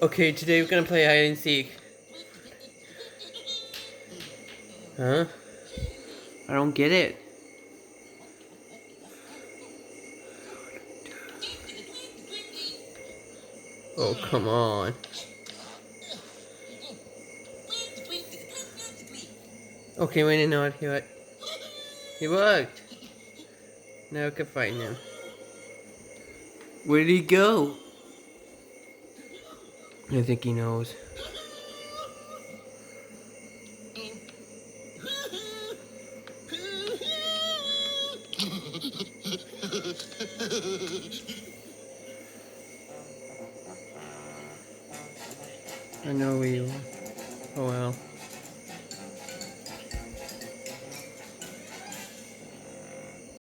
Okay, today we're gonna play hide and seek. Huh? I don't get it. Oh, come on. Okay, wait a minute, he what? He worked. Now I can find him. Where did he go? I think he knows. I know where you are.